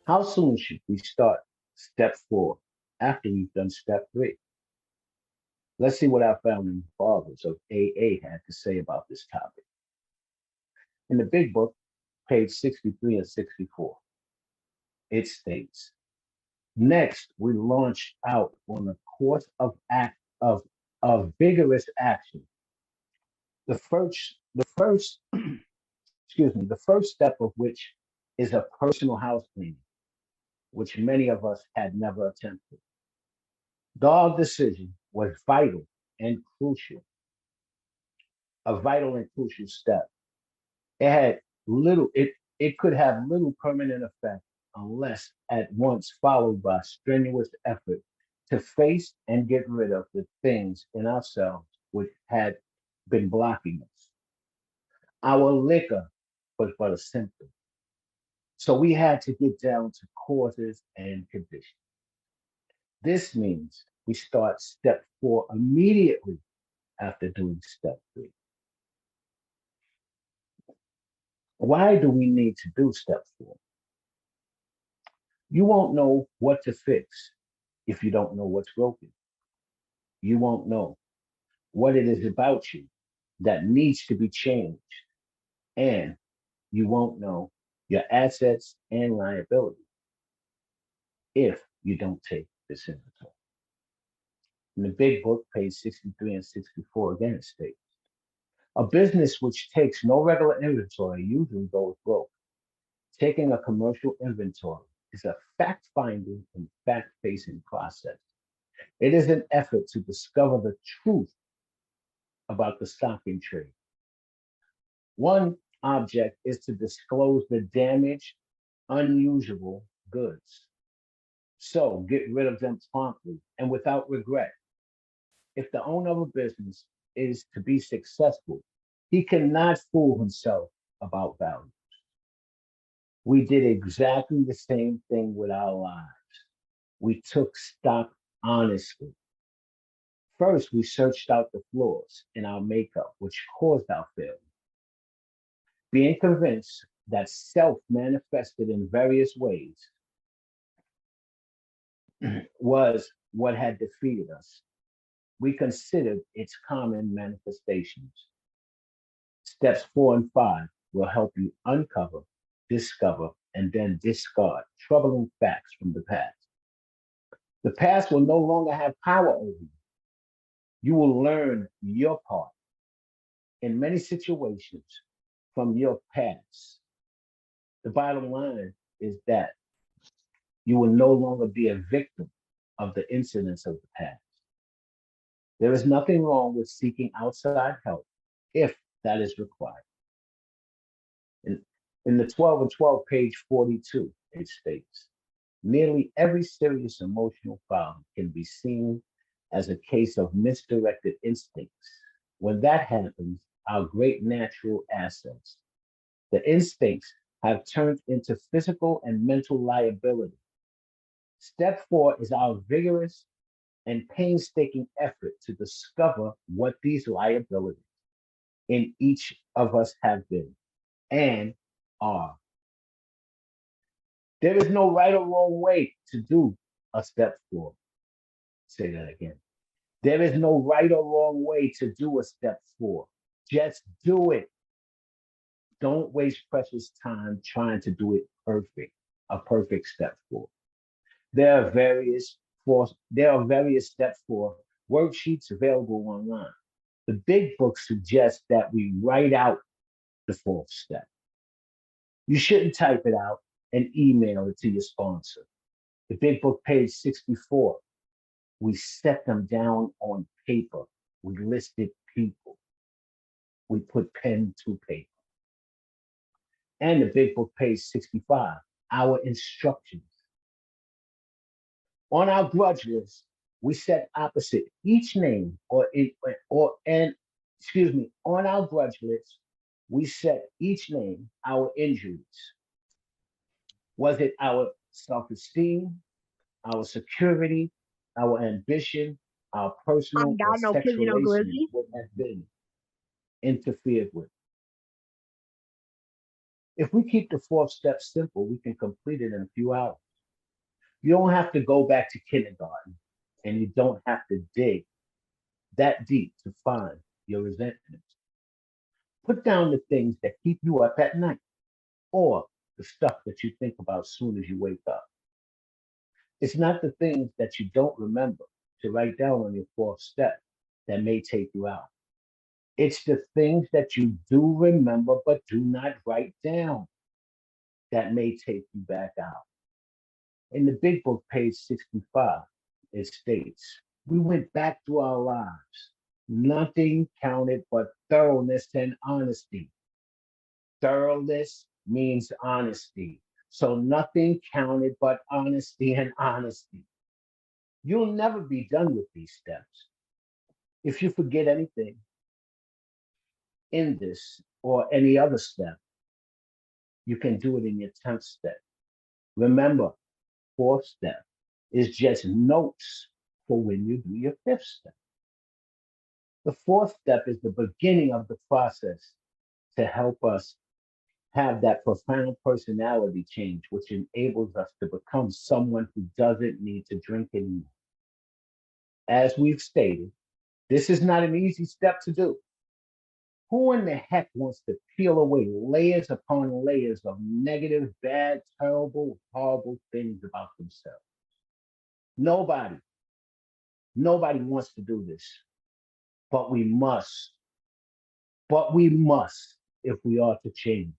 How soon should we start step 4 after we've done step 3? Let's see what our founding fathers of AA had to say about this topic. In the big book, page 63 and 64, it states, next, we launch out on a course of vigorous action. The first, excuse me, the first step of which is a personal house cleaning, which many of us had never attempted. Dog decision was and crucial, a vital and crucial step. It had it could have little permanent effect unless at once followed by strenuous effort to face and get rid of the things in ourselves which had been blocking us. Our liquor was but a symptom. So we had to get down to causes and conditions. This means we start step 4 immediately after doing step 3. Why do we need to do step 4? You won't know what to fix if you don't know what's broken. You won't know what it is about you that needs to be changed. And you won't know your assets and liabilities if you don't take this inventory. In the big book, page 63 and 64, again it states, a business which takes no regular inventory usually goes broke. Taking a commercial inventory is a fact-finding and fact-facing process. It is an effort to discover the truth about the stock in trade. One object is to disclose the damaged, unusual goods. So get rid of them promptly and without regret. If the owner of a business is to be successful, he cannot fool himself about value. We did exactly the same thing with our lives. We took stock honestly. First, we searched out the flaws in our makeup, which caused our failure. Being convinced that self manifested in various ways was what had defeated us. We considered its common manifestations. Steps 4 and 5 will help you uncover, discover, and then discard troubling facts from the past. The past will no longer have power over you. You will learn your part in many situations from your past. The bottom line is that you will no longer be a victim of the incidents of the past. There is nothing wrong with seeking outside help if that is required. In, in the 12 and 12, page 42, it states, nearly every serious emotional problem can be seen as a case of misdirected instincts. When that happens, our great natural assets, the instincts, have turned into physical and mental liability. Step 4 is our vigorous and painstaking effort to discover what these liabilities in each of us have been and are. There is no right or wrong way to do a step 4. Say that again. There is no right or wrong way to do a step 4. Just do it. Don't waste precious time trying to do it a perfect step 4. There are various step 4 worksheets available online. The big book suggests that we write out the 4th step. You shouldn't type it out and email it to your sponsor. The big book, page 64, we set them down on paper. We listed people. We put pen to paper. And the big book, page 65, our instructions. On our grudge list, we set opposite each name on our grudge list, we set each name our injuries. Was it our self-esteem, our security, our ambition, our personal or God, no kizzy, sexual no relations glizzy. would have been interfered with? If we keep the fourth step simple, we can complete it in a few hours. You don't have to go back to kindergarten, and you don't have to dig that deep to find your resentment. Put down the things that keep you up at night or the stuff that you think about as soon as you wake up. It's not the things that you don't remember to write down on your fourth step that may take you out. It's the things that you do remember but do not write down that may take you back out. In the big book, page 65, it states, we went back through our lives. Nothing counted but thoroughness and honesty. Thoroughness means honesty. So nothing counted but honesty and honesty. You'll never be done with these steps. If you forget anything in this or any other step, you can do it in your 10th step. Remember, fourth step is just notes for when you do your fifth step. The fourth step is the beginning of the process to help us have that profound personality change, which enables us to become someone who doesn't need to drink anymore. As we've stated, this is not an easy step to do. Who in the heck wants to peel away layers upon layers of negative, bad, terrible, horrible things about themselves? Nobody. Nobody wants to do this. But we must. But we must if we are to change.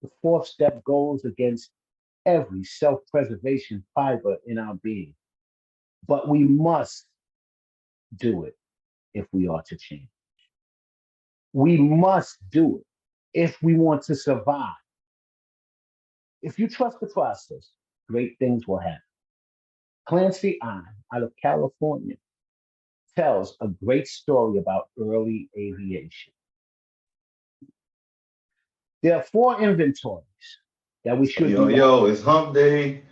The fourth step goes against every self-preservation fiber in our being. But we must do it if we are to change. We must do it if we want to survive. If you trust the process, great things will happen. Clancy I, out of California, tells a great story about early aviation. There are four inventories that we should be writing. Yo, it's hump day.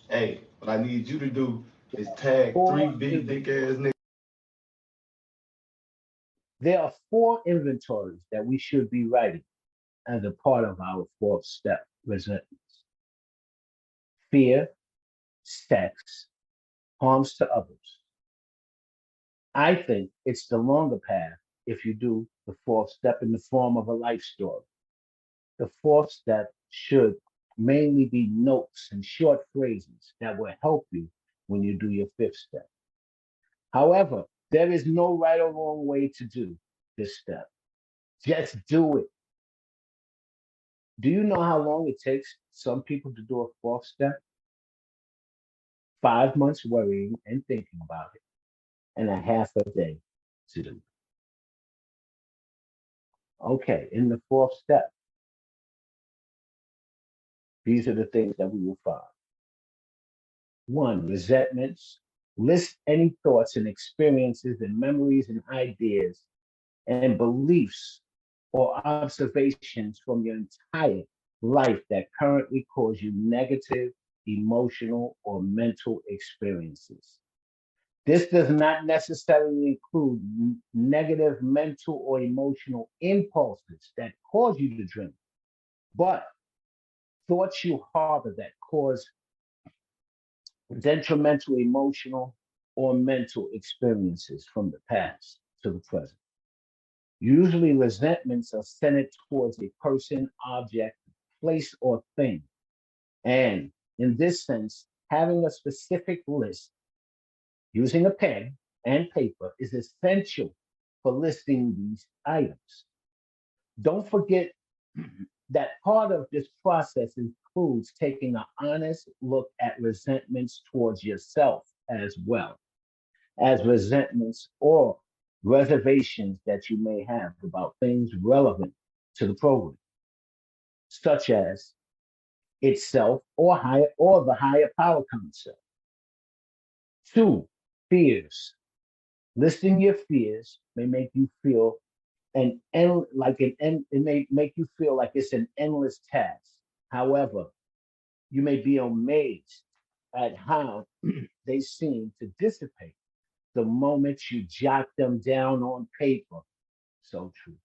Hey, what I need you to do is tag three Four big dick ass inventories. niggas. There are four inventories that we should be writing as a part of our fourth step resentments: fear, sex, harms to others. I think it's the longer path if you do the fourth step in the form of a life story. The fourth step should mainly be notes and short phrases that will help you when you do your fifth step. However, there is no right or wrong way to do this step. Just do it. Do you know how long it takes some people to do a fourth step? 5 months worrying and thinking about it, and a half a day to do it. Okay, in the fourth step, these are the things that we will find. One, resentments. List any thoughts and experiences and memories and ideas and beliefs or observations from your entire life that currently cause you negative, emotional, or mental experiences. This does not necessarily include negative mental or emotional impulses that cause you to drink, but thoughts you harbor that cause detrimental emotional or mental experiences from the past to the present. Usually, resentments are centered towards a person, object, place, or thing. And in this sense, having a specific list using a pen and paper is essential for listing these items. Don't forget that part of this process includes taking an honest look at resentments towards yourself as well as resentments or reservations that you may have about things relevant to the program, such as itself or higher or the higher power concept. Two, fears. Listing your fears may make you feel it may make you feel like it's an endless task. However, you may be amazed at how they seem to dissipate the moment you jot them down on paper. So true.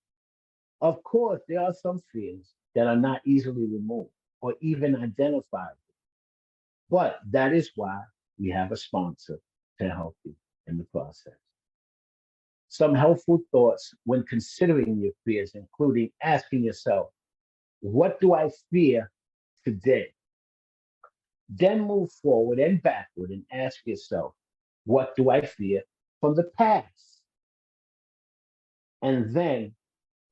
Of course, there are some fears that are not easily removed or even identified. But that is why we have a sponsor to help you in the process. Some helpful thoughts when considering your fears, including asking yourself, what do I fear today? Then move forward and backward and ask yourself, what do I fear from the past? And then,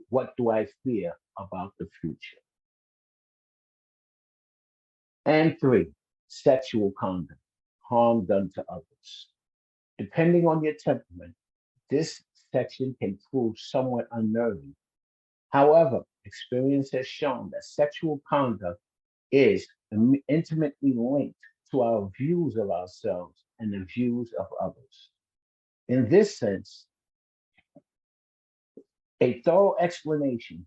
what do I fear about the future? And three, sexual conduct, harm done to others. Depending on your temperament, this section can prove somewhat unnerving. However, experience has shown that sexual conduct is intimately linked to our views of ourselves and the views of others. In this sense, a thorough explanation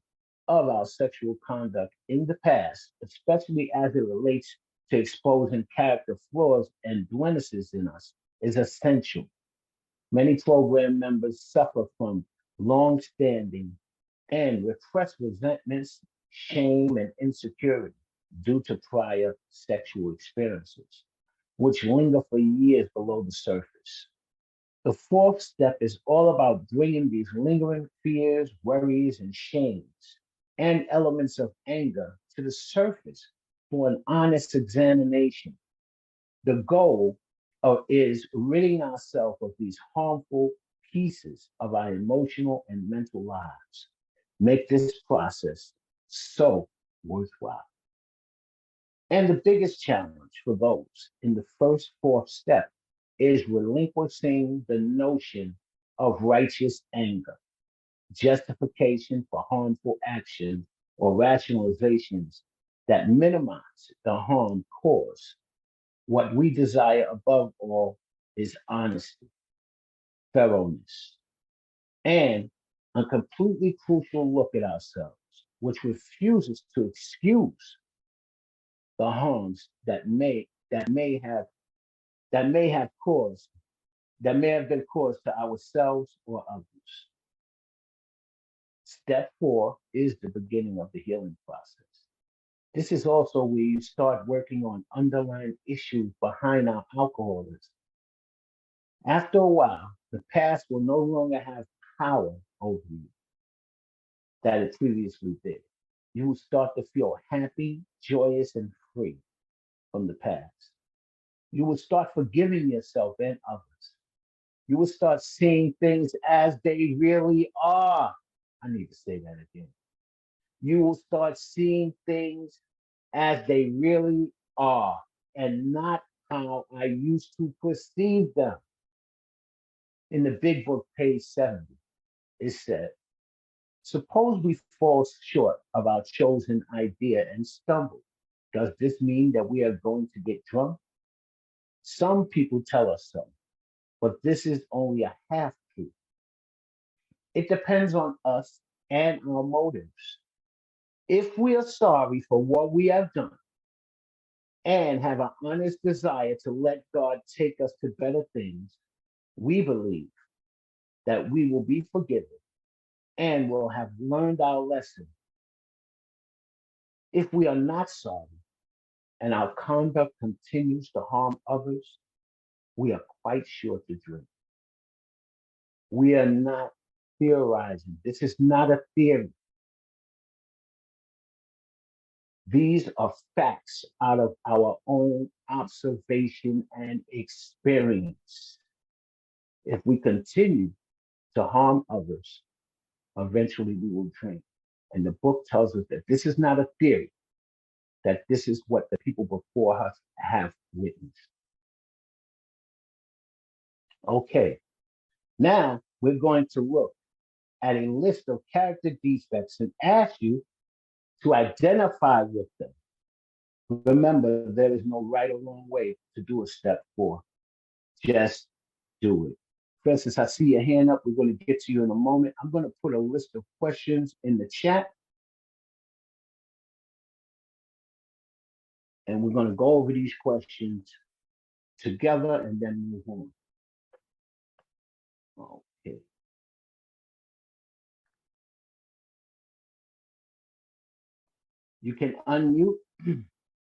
of our sexual conduct in the past, especially as it relates to exposing character flaws and blemishes in us, is essential. Many program members suffer from long-standing and repressed resentments, shame, and insecurity due to prior sexual experiences, which linger for years below the surface. The fourth step is all about bringing these lingering fears, worries, and shames and elements of anger to the surface for an honest examination. The goal is ridding ourselves of these harmful pieces of our emotional and mental lives. Make this process so worthwhile. And the biggest challenge for those in the first fourth step is relinquishing the notion of righteous anger, justification for harmful action, or rationalizations that minimize the harm caused. What we desire above all is honesty, thoroughness, and a completely crucial look at ourselves, which refuses to excuse the harms that may have caused that may have been caused to ourselves or others. Step four is the beginning of the healing process. This is also where you start working on underlying issues behind our alcoholism. After a while, the past will no longer have power over you that it previously did. You will start to feel happy, joyous, and free from the past. You will start forgiving yourself and others. You will start seeing things as they really are. I need to say that again. You will start seeing things as they really are and not how I used to perceive them. In the big book, page 70, it said, suppose we fall short of our chosen idea and stumble. Does this mean that we are going to get drunk? Some people tell us so, but this is only a half truth. It depends on us and our motives. If we are sorry for what we have done and have an honest desire to let God take us to better things, we believe that we will be forgiven and will have learned our lesson. If we are not sorry and our conduct continues to harm others, we are quite sure to drink. We are not theorizing. This is not a theory. These are facts out of our own observation and experience. If we continue to harm others, eventually we will drink. And the book tells us that this is not a theory, that this is what the people before us have witnessed. Okay, now we're going to look at a list of character defects and ask you to identify with them. Remember, there is no right or wrong way to do a step four. Just do it. Francis, I see your hand up. We're going to get to you in a moment. I'm going to put a list of questions in the chat, and we're going to go over these questions together and then move on. Okay. You can unmute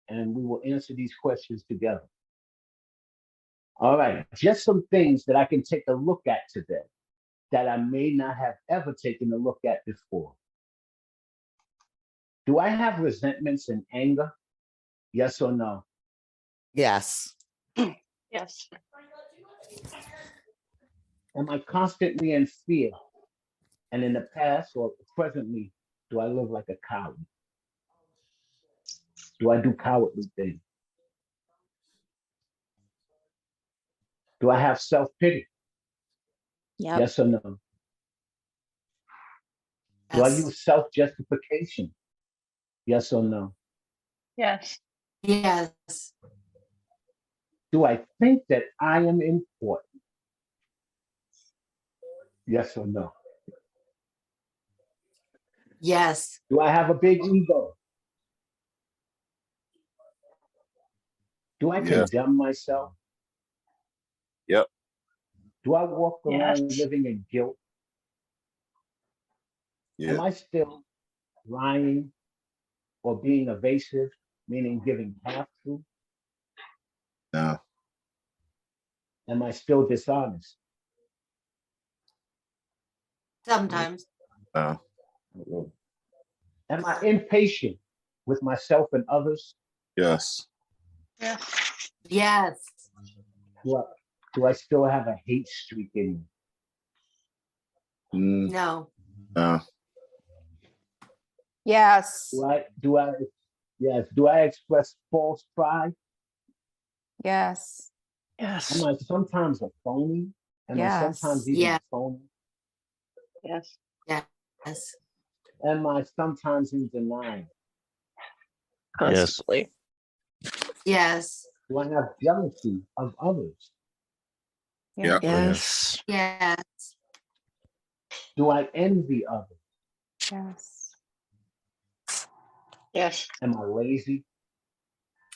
and we will answer these questions together. All right, just some things that I can take a look at today that I may not have ever taken a look at before. Do I have resentments and anger? Yes or no? Yes. Yes. Am I constantly in fear? And in the past or presently, do I live like a coward? Do I do cowardly things? Do I have self-pity? Yep. Yes or no? Do I Yes. use self-justification? Yes or no? Yes. Yes. Do I think that I am important? Yes or no? Yes. Do I have a big ego? Do I Yes. condemn myself? Yep. Do I walk around Yes. living in guilt? Am Yeah. I still lying or being evasive, meaning giving half truth? No. Am I still dishonest? Sometimes. No. Am I impatient with myself and others? Yes. Yes. Yes. Do I still have a hate streak in me? No. No. Yes. Do I express false pride? Yes. Am Yes. I sometimes a phony? Am I sometimes even Yeah. a phony? Yes. Yes. Am I sometimes in denial? Constantly. Yes. Do I have jealousy of others? Yeah. Yes. Yes. Do I envy others? Yes. Yes. Am I lazy?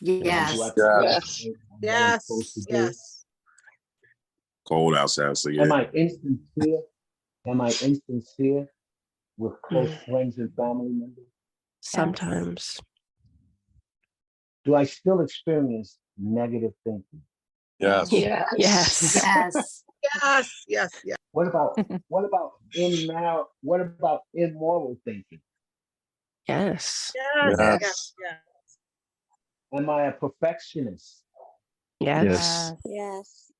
Yes. Do I Yes. procrastinate on what I'm supposed to do? Cold outside, so Am yeah. I insincere? Am I insincere with close friends and family members? Sometimes. Do I still experience negative thinking? Yes. Yes. Yes. What about immoral thinking? Yes. Yes. Am I a perfectionist? Yes. Yes.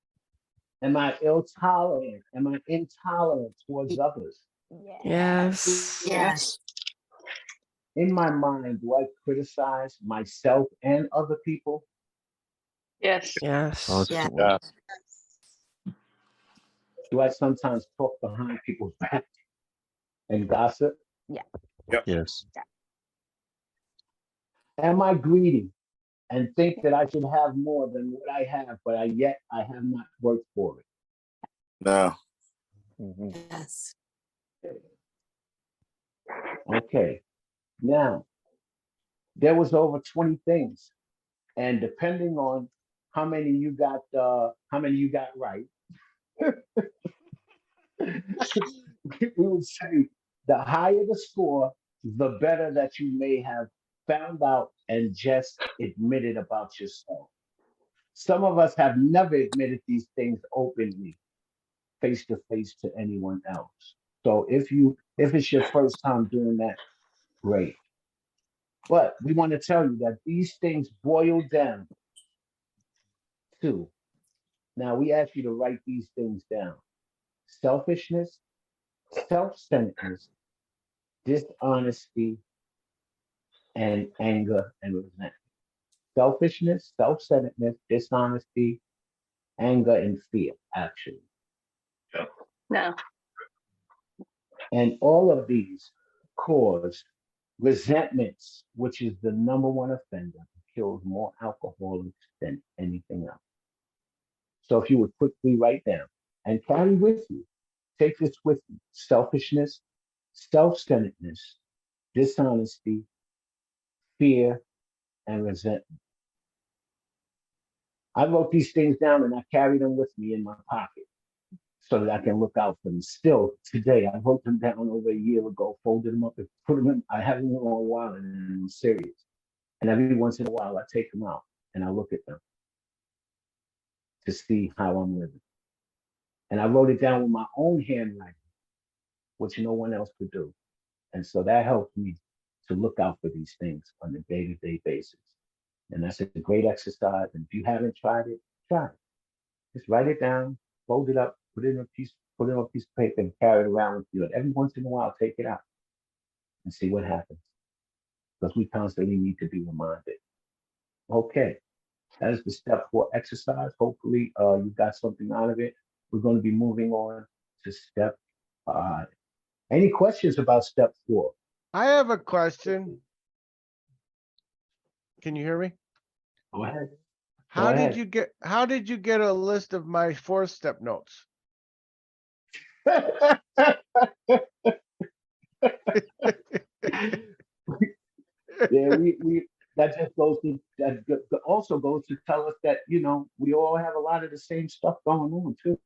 Am I ill-tolerant? Am I intolerant towards others? Yes. Yes. In my mind, do I criticize myself and other people? Yes. Yes. Yes. Yeah. Do I sometimes talk behind people's back and gossip? Yes. Am I greedy and think that I should have more than what I have, but yet I have not worked for it? No. Yes. Okay. Now, there was over 20 things, and depending on how many you got right, we would say the higher the score, the better that you may have found out and just admitted about yourself. Some of us have never admitted these things openly, face to face to anyone else. So if it's your first time doing that, great. But we want to tell you that these things boil down to, now we ask you to write these things down: selfishness, self-centeredness, dishonesty, and anger and resentment. Selfishness, self-centeredness, dishonesty, anger, and fear, actually. No. And all of these cause resentments, which is the number one offender, kills more alcoholics than anything else. So if you would quickly write down and carry with you, take this with you: selfishness, self-centeredness, dishonesty, fear, and resentment. I wrote these things down and I carry them with me in my pocket. so that I can look out for them. Still today, I wrote them down over a year ago, folded them up and put them in. I haven't in a while, and I'm serious. And every once in a while, I take them out and I look at them to see how I'm living. And I wrote it down with my own handwriting, which no one else could do. And so that helped me to look out for these things on a day-to-day basis. And that's a great exercise. And if you haven't tried it, try it. Just write it down, fold it up, put it in a piece of paper and carry it around with you. And every once in a while, take it out and see what happens. Because we constantly need to be reminded. Okay, that is the step 4 exercise. Hopefully, you got something out of it. We're going to be moving on to step 5. Any questions about step 4? I have a question. Can you hear me? Go ahead. How ahead. did you get a list of my 4-step notes? Yeah, we that just goes to that also goes to tell us that we all have a lot of the same stuff going on too.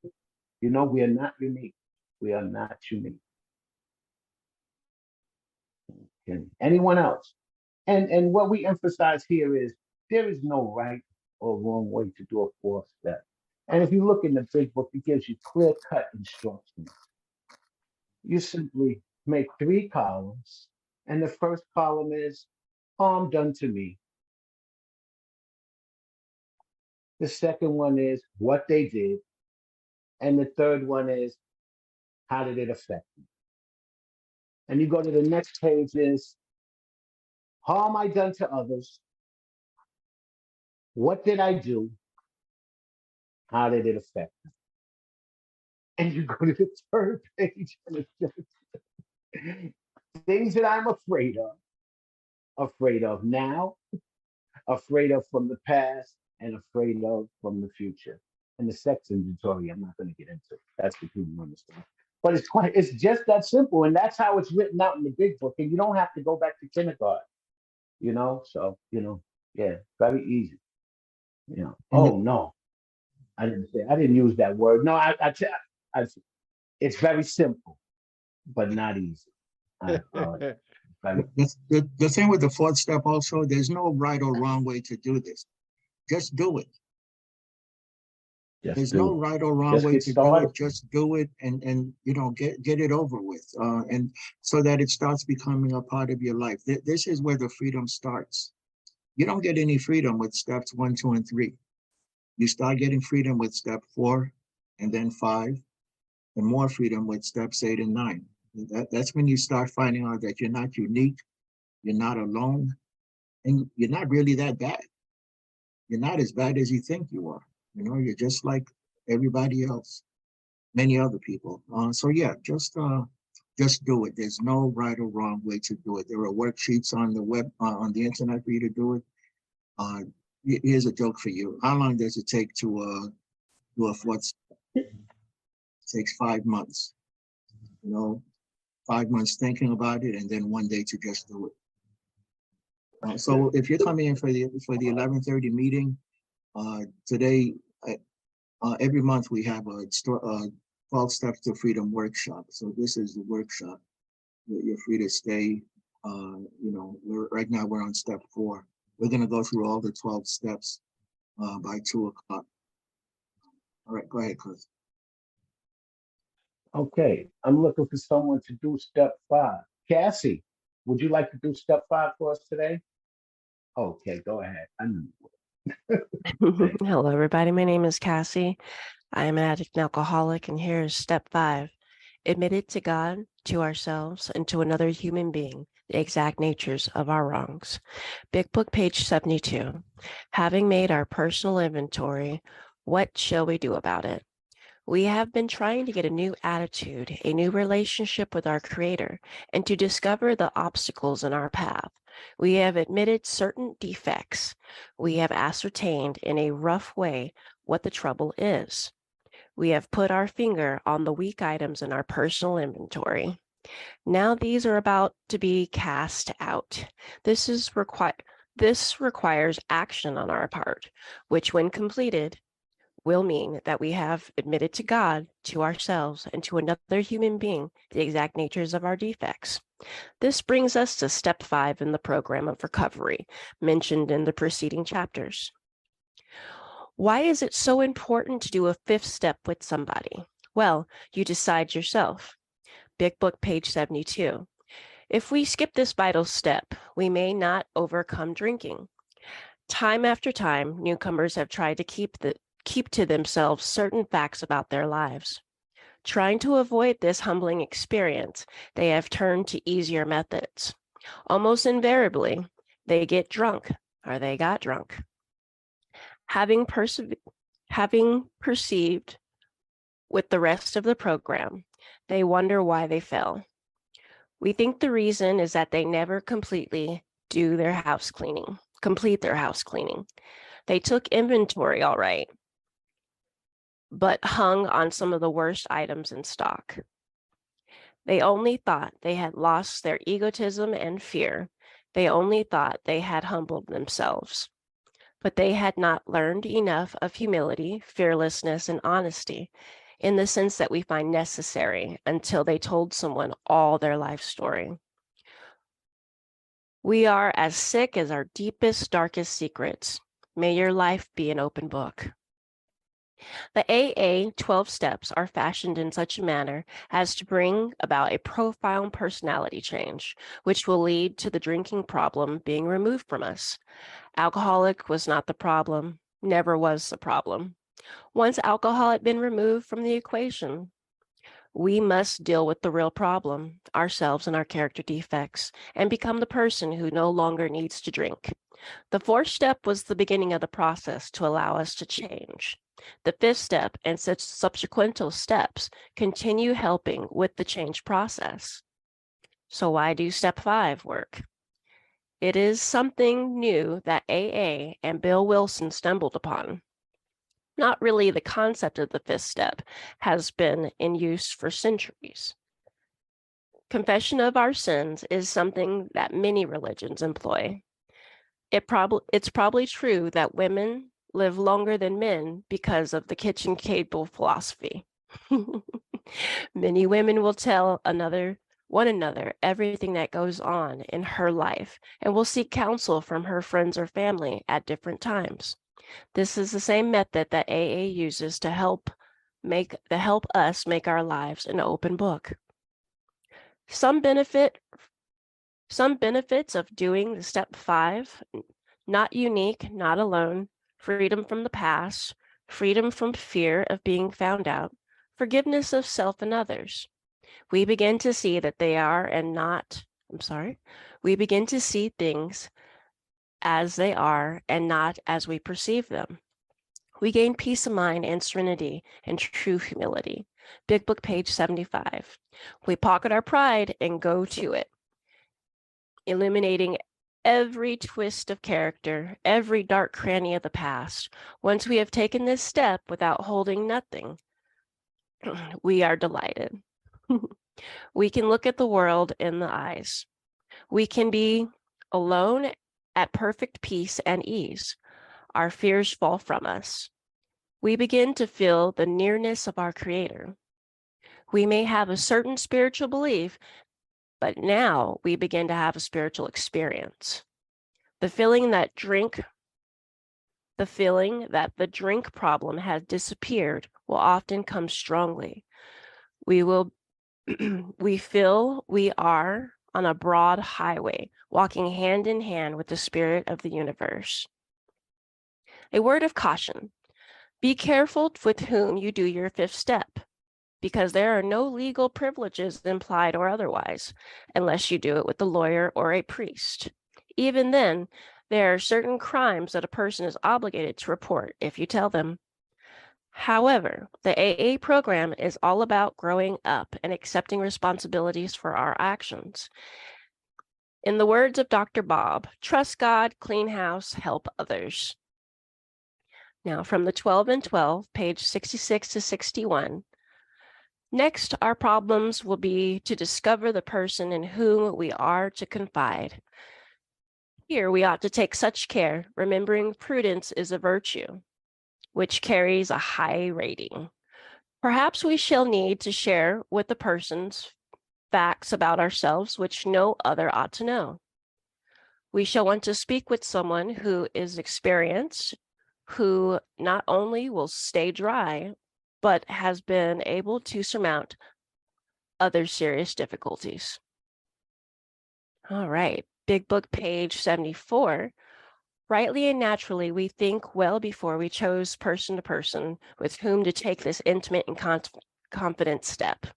We are not unique. We are not unique. Okay. Anyone else? And what we emphasize here is there is no right or wrong way to do a 4th step. And if you look in the big book, it gives you clear-cut instructions. You simply make 3 columns, and the first column is harm done to me. The second one is what they did. And the third one is how did it affect me? And you go to the next page is harm I done to others. What did I do? How did it affect me? And you go to the third page and it says things that I'm afraid of now, afraid of from the past, and afraid of from the future. And the sex inventory, I'm not going to get into. That's between you and the But it's just that simple. And that's how it's written out in the big book. And you don't have to go back to kindergarten, So, yeah, very easy. Oh, no, I didn't use that word. No, it's very simple, but not easy. The thing with the 4th step also, there's no right or wrong way to do this. Just do it. There's no right or wrong way to do it. Just do it and get it over with. And so that it starts becoming a part of your life. This is where the freedom starts. You don't get any freedom with steps 1, 2, and 3. You start getting freedom with step 4 and then 5, and more freedom with steps 8 and 9. That's when you start finding out that you're not unique, you're not alone, and you're not really that bad. You're not as bad as you think you are. You're just like everybody else, many other people. So yeah, just do it. There's no right or wrong way to do it. There are worksheets on the web, on the internet for you to do it. Here's a joke for you. How long does it take to do a 4th step? It takes 5 months. 5 months thinking about it, and then 1 day to just do it. So if you're coming in for the 11:30 meeting today, every month we have a 12 Steps to Freedom workshop. So this is the workshop. You're free to stay. Right now we're on step 4. We're going to go through all the 12 steps by 2 o'clock. All right, go ahead, Chris. Okay, I'm looking for someone to do step 5. Cassie, would you like to do step 5 for us today? Okay, go ahead. Hello, everybody. My name is Cassie. I am an addict and alcoholic, and here is step 5. Admit it to God, to ourselves, and to another human being, the exact natures of our wrongs. Big Book, page 72. Having made our personal inventory, what shall we do about it? We have been trying to get a new attitude, a new relationship with our Creator, and to discover the obstacles in our path. We have admitted certain defects. We have ascertained in a rough way what the trouble is. We have put our finger on the weak items in our personal inventory. Now these are about to be cast out. This requires action on our part, which when completed, will mean that we have admitted to God, to ourselves, and to another human being the exact natures of our defects. This brings us to step 5 in the program of recovery mentioned in the preceding chapters. Why is it so important to do a 5th step with somebody? Well, you decide yourself. Big Book, page 72. If we skip this vital step, we may not overcome drinking. Time after time, newcomers have tried to keep to themselves certain facts about their lives. Trying to avoid this humbling experience, they have turned to easier methods. Almost invariably, they get drunk, or they got drunk. Having perceived with the rest of the program, they wonder why they fell. We think the reason is that they never complete their house cleaning. They took inventory all right, but hung on some of the worst items in stock. They only thought they had lost their egotism and fear. They only thought they had humbled themselves. But they had not learned enough of humility, fearlessness, and honesty in the sense that we find necessary until they told someone all their life story. We are as sick as our deepest, darkest secrets. May your life be an open book. The AA 12 steps are fashioned in such a manner as to bring about a profound personality change, which will lead to the drinking problem being removed from us. Alcoholic was not the problem, never was the problem. Once alcohol had been removed from the equation, we must deal with the real problem, ourselves and our character defects, and become the person who no longer needs to drink. The 4th step was the beginning of the process to allow us to change. The 5th step and such subsequent steps continue helping with the change process. So why do step 5 work? It is something new that AA and Bill Wilson stumbled upon. Not really the concept of the 5th step has been in use for centuries. Confession of our sins is something that many religions employ. It's probably true that women live longer than men because of the kitchen table philosophy. Many women will tell one another everything that goes on in her life and will seek counsel from her friends or family at different times. This is the same method that AA uses to help us make our lives an open book. Some benefits of doing the step 5, not unique, not alone, freedom from the past, freedom from fear of being found out, forgiveness of self and others. We begin to see that they are we begin to see things as they are and not as we perceive them. We gain peace of mind and serenity and true humility. Big Book, page 75. We pocket our pride and go to it, eliminating every twist of character, every dark cranny of the past. Once we have taken this step without holding nothing, we are delighted. We can look at the world in the eyes. We can be alone at perfect peace and ease. Our fears fall from us. We begin to feel the nearness of our Creator. We may have a certain spiritual belief, but now we begin to have a spiritual experience. The feeling that the drink problem has disappeared will often come strongly. We feel we are on a broad highway, walking hand in hand with the spirit of the universe. A word of caution. Be careful with whom you do your 5th step, because there are no legal privileges implied or otherwise, unless you do it with a lawyer or a priest. Even then, there are certain crimes that a person is obligated to report if you tell them. However, the AA program is all about growing up and accepting responsibilities for our actions. In the words of Dr. Bob, trust God, clean house, help others. Now, from the 12 and 12, page 66 to 61. Next, our problems will be to discover the person in whom we are to confide. Here, we ought to take such care, remembering prudence is a virtue. which carries a high rating. Perhaps we shall need to share with the persons facts about ourselves which no other ought to know. We shall want to speak with someone who is experienced, who not only will stay dry, but has been able to surmount other serious difficulties. All right, Big Book, page 74. Rightly and naturally, we think well before we chose person to person with whom to take this intimate and confident step.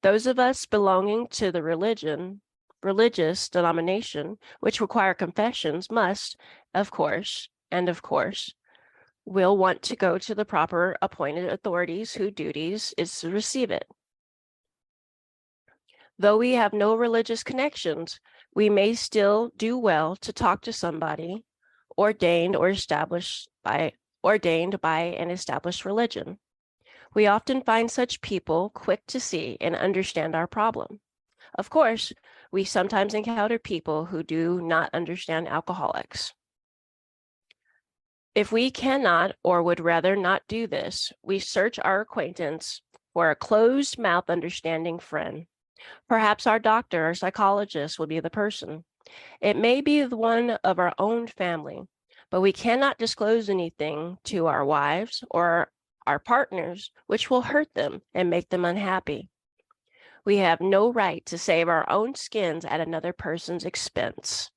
Those of us belonging to the religious denomination which require confessions must, of course, will want to go to the proper appointed authorities whose duties is to receive it. Though we have no religious connections, we may still do well to talk to somebody ordained by an established religion. We often find such people quick to see and understand our problem. Of course, we sometimes encounter people who do not understand alcoholics. If we cannot or would rather not do this, we search our acquaintance for a closed-mouth understanding friend. Perhaps our doctor or psychologist will be the person. It may be the one of our own family, but we cannot disclose anything to our wives or our partners which will hurt them and make them unhappy. We have no right to save our own skins at another person's expense.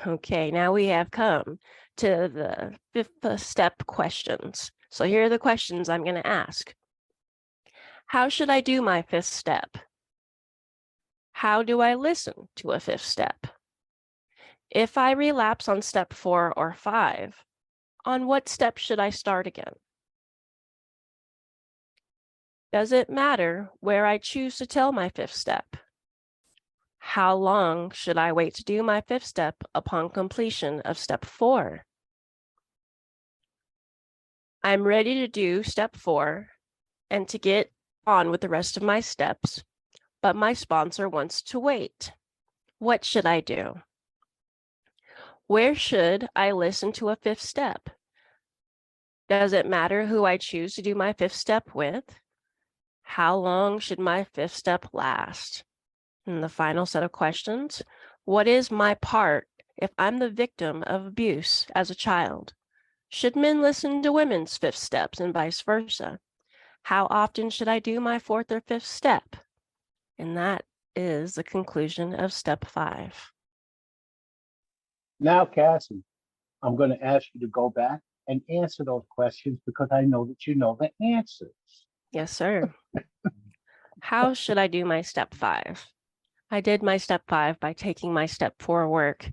Okay, now we have come to the fifth step questions. So here are the questions I'm going to ask. How should I do my fifth step? How do I listen to a fifth step? If I relapse on step 4 or 5, on what step should I start again? Does it matter where I choose to tell my fifth step? How long should I wait to do my fifth step upon completion of step 4? I'm ready to do step 4 and to get on with the rest of my steps, but my sponsor wants to wait. What should I do? Where should I listen to a fifth step? Does it matter who I choose to do my fifth step with? How long should my fifth step last? And the final set of questions, what is my part if I'm the victim of abuse as a child? Should men listen to women's fifth steps and vice versa? How often should I do my 4th or 5th step? And that is the conclusion of step 5. Now, Cassie, I'm going to ask you to go back and answer those questions because I know that you know the answers. Yes, sir. How should I do my step 5? I did my step 5 by taking my step 4 work,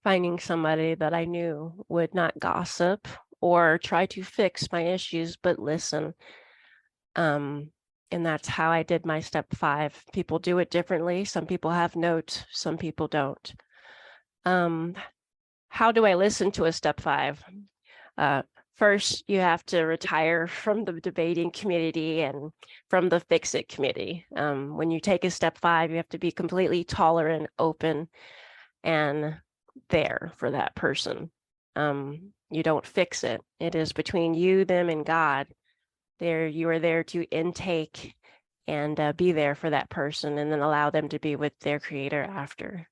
finding somebody that I knew would not gossip or try to fix my issues, but listen. And that's how I did my step 5. People do it differently. Some people have notes, some people don't. How do I listen to a step 5? First, you have to retire from the debating community and from the fix-it committee. When you take a step 5, you have to be completely tolerant, open, and there for that person. You don't fix it. It is between you, them, and God. You are there to intake and be there for that person and then allow them to be with their creator after.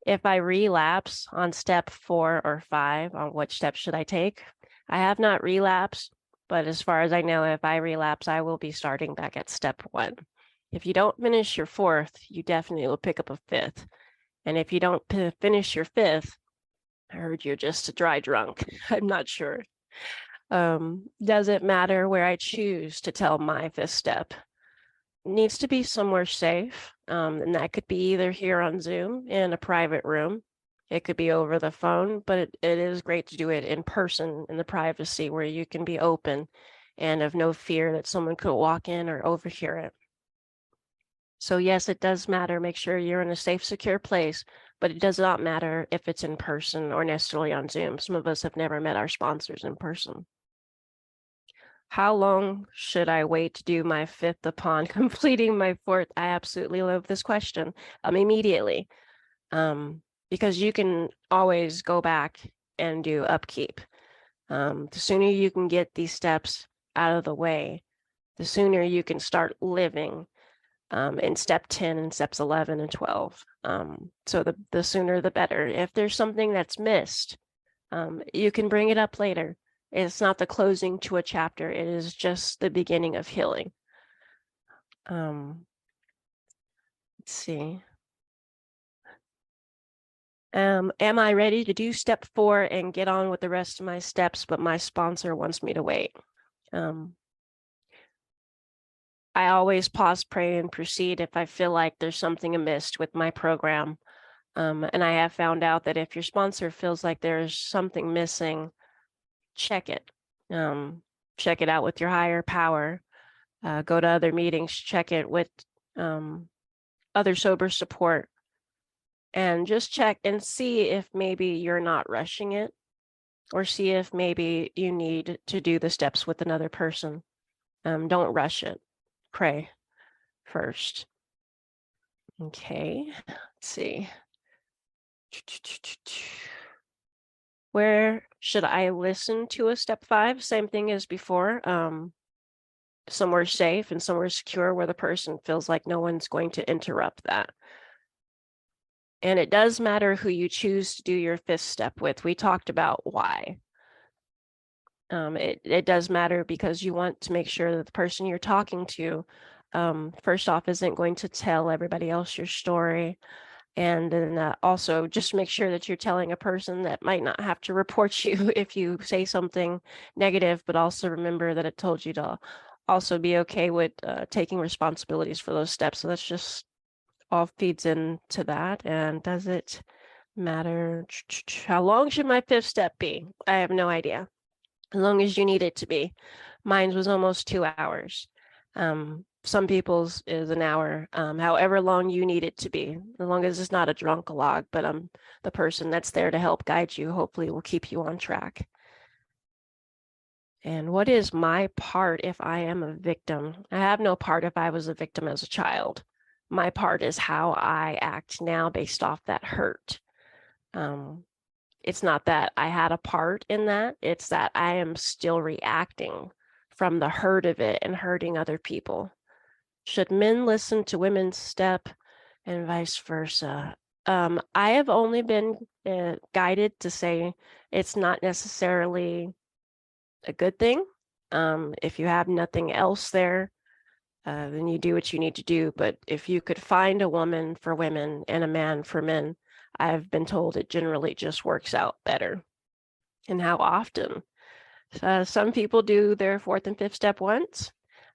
If I relapse on step 4 or 5, on what step should I take? I have not relapsed, but as far as I know, if I relapse, I will be starting back at step 1. If you don't finish your 4th, you definitely will pick up a 5th. And if you don't finish your 5th, I heard you're just a dry drunk. I'm not sure. Does it matter where I choose to tell my 5th step? It needs to be somewhere safe. And that could be either here on Zoom in a private room. It could be over the phone, but it is great to do it in person in the privacy where you can be open and have no fear that someone could walk in or overhear it. So yes, it does matter. Make sure you're in a safe, secure place, but it does not matter if it's in person or necessarily on Zoom. Some of us have never met our sponsors in person. How long should I wait to do my 5th upon completing my 4th? I absolutely love this question. Immediately. Because you can always go back and do upkeep. The sooner you can get these steps out of the way, the sooner you can start living in step 10 and steps 11 and 12. So the sooner the better. If there's something that's missed, you can bring it up later. It's not the closing to a chapter. It is just the beginning of healing. Let's see. Am I ready to do step 4 and get on with the rest of my steps, but my sponsor wants me to wait? I always pause, pray, and proceed if I feel like there's something amiss with my program. And I have found out that if your sponsor feels like there's something missing, check it. Check it out with your higher power. Go to other meetings, check it with other sober support, and just check and see if maybe you're not rushing it, or see if maybe you need to do the steps with another person. Don't rush it. Pray first. Okay, let's see. Where should I listen to a step 5? Same thing as before. Somewhere safe and somewhere secure where the person feels like no one's going to interrupt that. And it does matter who you choose to do your 5th step with. We talked about why. It does matter because you want to make sure that the person you're talking to, first off, isn't going to tell everybody else your story. And then also just make sure that you're telling a person that might not have to report you if you say something negative, but also remember that it told you to also be okay with taking responsibilities for those steps. So that's just all feeds into that. And does it matter? How long should my 5th step be? I have no idea. As long as you need it to be. Mine was almost 2 hours. Some people's is an hour, however long you need it to be, as long as it's not a drunkalog, but the person that's there to help guide you, hopefully will keep you on track. And what is my part if I am a victim? I have no part if I was a victim as a child. My part is how I act now based off that hurt. It's not that I had a part in that, it's that I am still reacting from the hurt of it and hurting other people. Should men listen to women's step and vice versa? I have only been guided to say it's not necessarily a good thing. If you have nothing else there, then you do what you need to do. But if you could find a woman for women and a man for men, I've been told it generally just works out better. And how often? Some people do their 4th and 5th step once.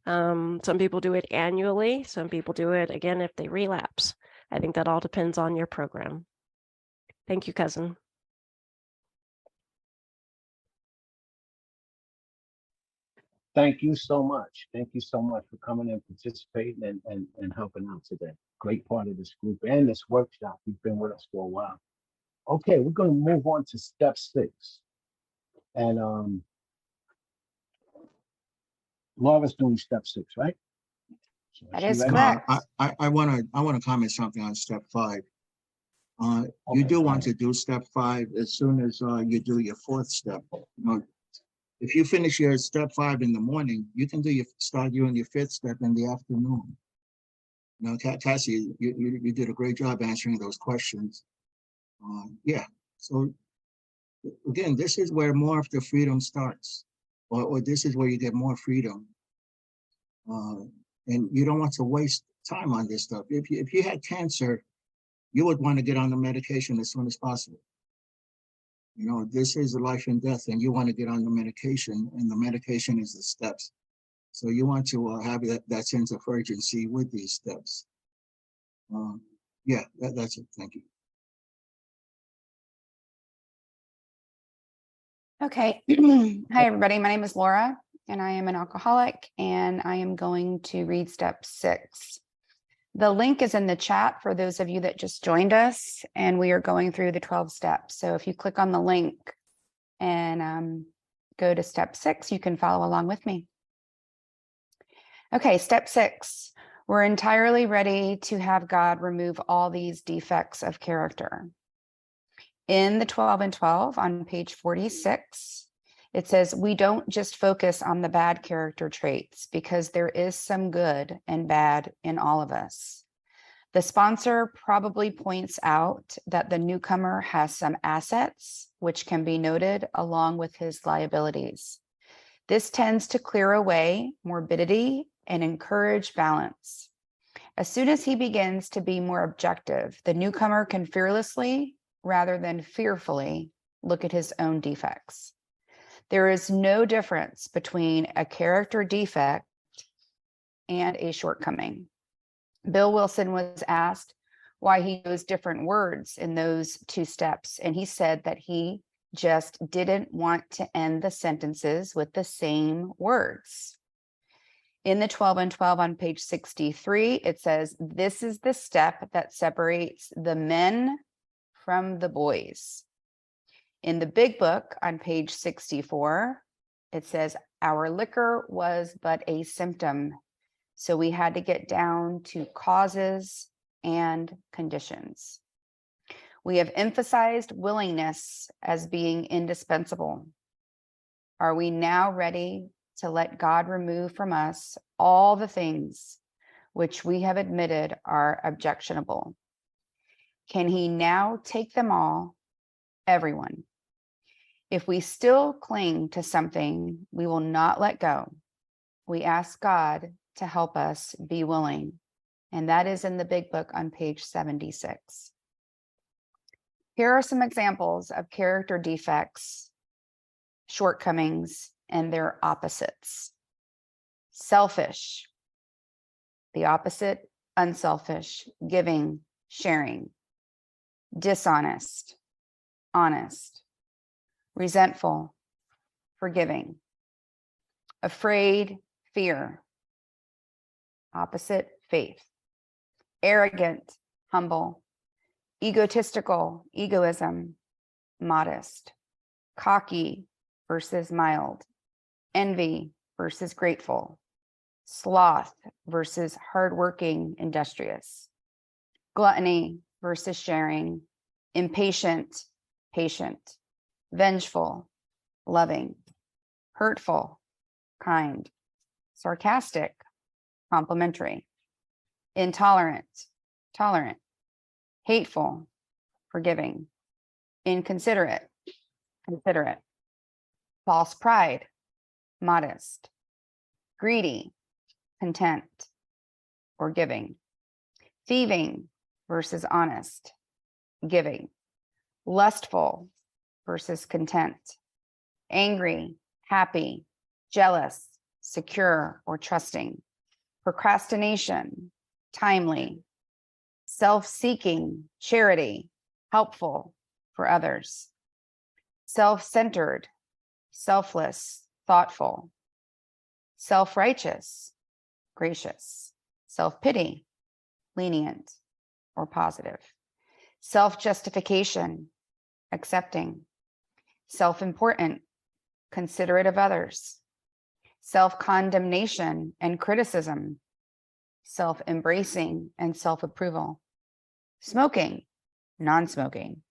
Some people do it annually. Some people do it again if they relapse. I think that all depends on your program. Thank you, cousin. Thank you so much. Thank you so much for coming and participating and helping out today. Great part of this group and this workshop. You've been with us for a while. Okay, we're going to move on to step 6. And Laura's doing step 6, right? So That she is ready? correct. I want to comment something on step 5. You Okay, do go want ahead. to do step 5 as soon as you do your 4th step. You know, if you finish your step 5 in the morning, you can start doing your 5th step in the afternoon. You know, Cassie, you did a great job answering those questions. Yeah. So again, this is where more of the freedom starts, or this is where you get more freedom. And you don't want to waste time on this stuff. If you had cancer, you would want to get on the medication as soon as possible. You know, this is life and death, and you want to get on the medication, and the medication is the steps. So you want to have that sense of urgency with these steps. Yeah, that's it. Thank you. Okay. Hi, everybody. My name is Laura, and I am an alcoholic, and I am going to read step 6. The link is in the chat for those of you that just joined us, and we are going through the 12 steps. So if you click on the link and go to step 6, you can follow along with me. Okay, step 6. We're entirely ready to have God remove all these defects of character. In the 12 and 12 on page 46, It says, we don't just focus on the bad character traits because there is some good and bad in all of us. The sponsor probably points out that the newcomer has some assets, which can be noted along with his liabilities. This tends to clear away morbidity and encourage balance. As soon as he begins to be more objective, the newcomer can fearlessly, rather than fearfully, look at his own defects. There is no difference between a character defect and a shortcoming. Bill Wilson was asked why he used different words in those two steps, and he said that he just didn't want to end the sentences with the same words. In the 12 and 12 on page 63, it says, this is the step that separates the men from the boys. In the big book on page 64, it says, our liquor was but a symptom. So we had to get down to causes and conditions. We have emphasized willingness as being indispensable. Are we now ready to let God remove from us all the things which we have admitted are objectionable? Can he now take them all, everyone? If we still cling to something we will not let go, we ask God to help us be willing. And that is in the big book on page 76. Here are some examples of character defects, shortcomings, and their opposites. Selfish, the opposite, unselfish, giving, sharing. Dishonest, honest. Resentful, forgiving. Afraid, fear. Opposite, faith. Arrogant, humble. Egotistical, egoism, modest. Cocky versus mild. Envy versus grateful. Sloth versus hardworking, industrious. Gluttony versus sharing. Impatient, patient. Vengeful, loving. Hurtful, kind. Sarcastic, complimentary. Intolerant, tolerant. Hateful, forgiving. Inconsiderate, considerate. False pride, modest. Greedy, content or giving. Thieving versus honest, giving. Lustful versus content. Angry, happy, jealous, secure or trusting. Procrastination, timely. Self-seeking, charity, helpful for others. Self-centered, selfless, thoughtful. Self-righteous, gracious. Self-pity, lenient or positive. Self-justification, accepting. Self-important, considerate of others. Self-condemnation and criticism. Self-embracing and self-approval. Smoking, non-smoking.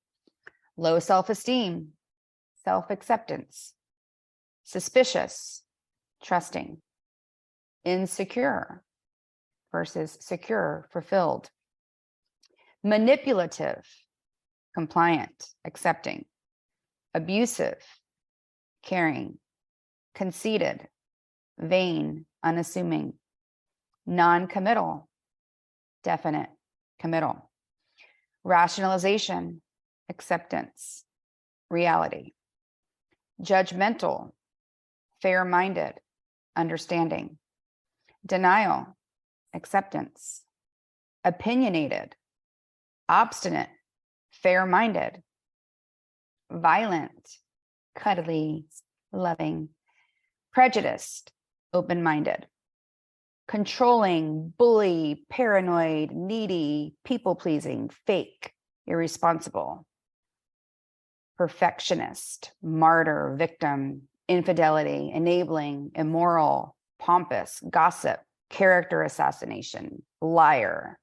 Low self-esteem, self-acceptance. Suspicious, trusting. Insecure versus secure, fulfilled. Manipulative, compliant, accepting. Abusive, caring. Conceited, vain, unassuming. Non-committal, definite, committal. Rationalization, acceptance, reality. Judgmental, fair-minded, understanding. Denial, acceptance. Opinionated, obstinate, fair-minded. Violent, cuddly, loving. Prejudiced, open-minded. Controlling, bully, paranoid, needy, people-pleasing, fake, irresponsible. Perfectionist, martyr, victim, infidelity, enabling, immoral, pompous, gossip, character assassination, liar.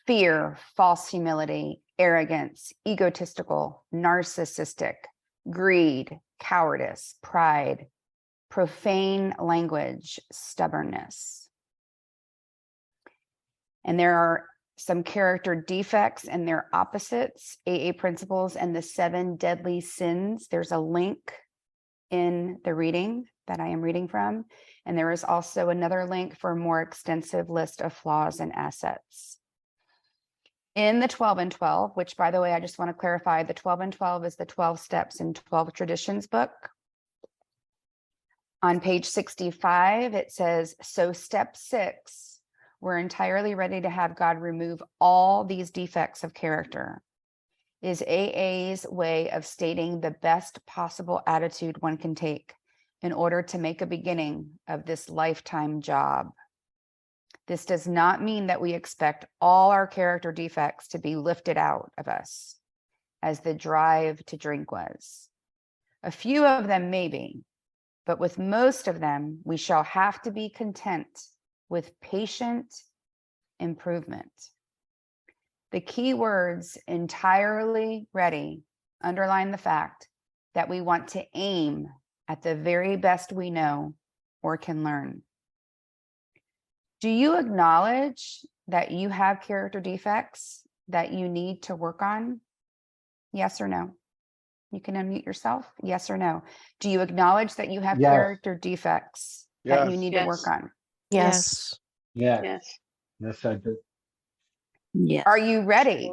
Fear, false humility, arrogance, egotistical, narcissistic, greed, cowardice, pride, profane language, stubbornness. And there are some character defects and their opposites, AA principles and the 7 deadly sins. There's a link in the reading that I am reading from. And there is also another link for a more extensive list of flaws and assets. In the 12 and 12, which by the way, I just want to clarify, the 12 and 12 is the 12 steps and 12 traditions book. On page 65, it says, so step 6, we're entirely ready to have God remove all these defects of character, is AA's way of stating the best possible attitude one can take in order to make a beginning of this lifetime job. This does not mean that we expect all our character defects to be lifted out of us, as the drive to drink was. A few of them maybe, but with most of them, we shall have to be content with patient improvement. The key words entirely ready underline the fact that we want to aim at the very best we know or can learn. Do you acknowledge that you have character defects that you need to work on? Yes or no? You can unmute yourself. Yes or no? Do you acknowledge that you have Yes. character defects that you Yes. need to work Yes. on? Yes. Yeah. Yes. Yes, I do. Yes. Are you ready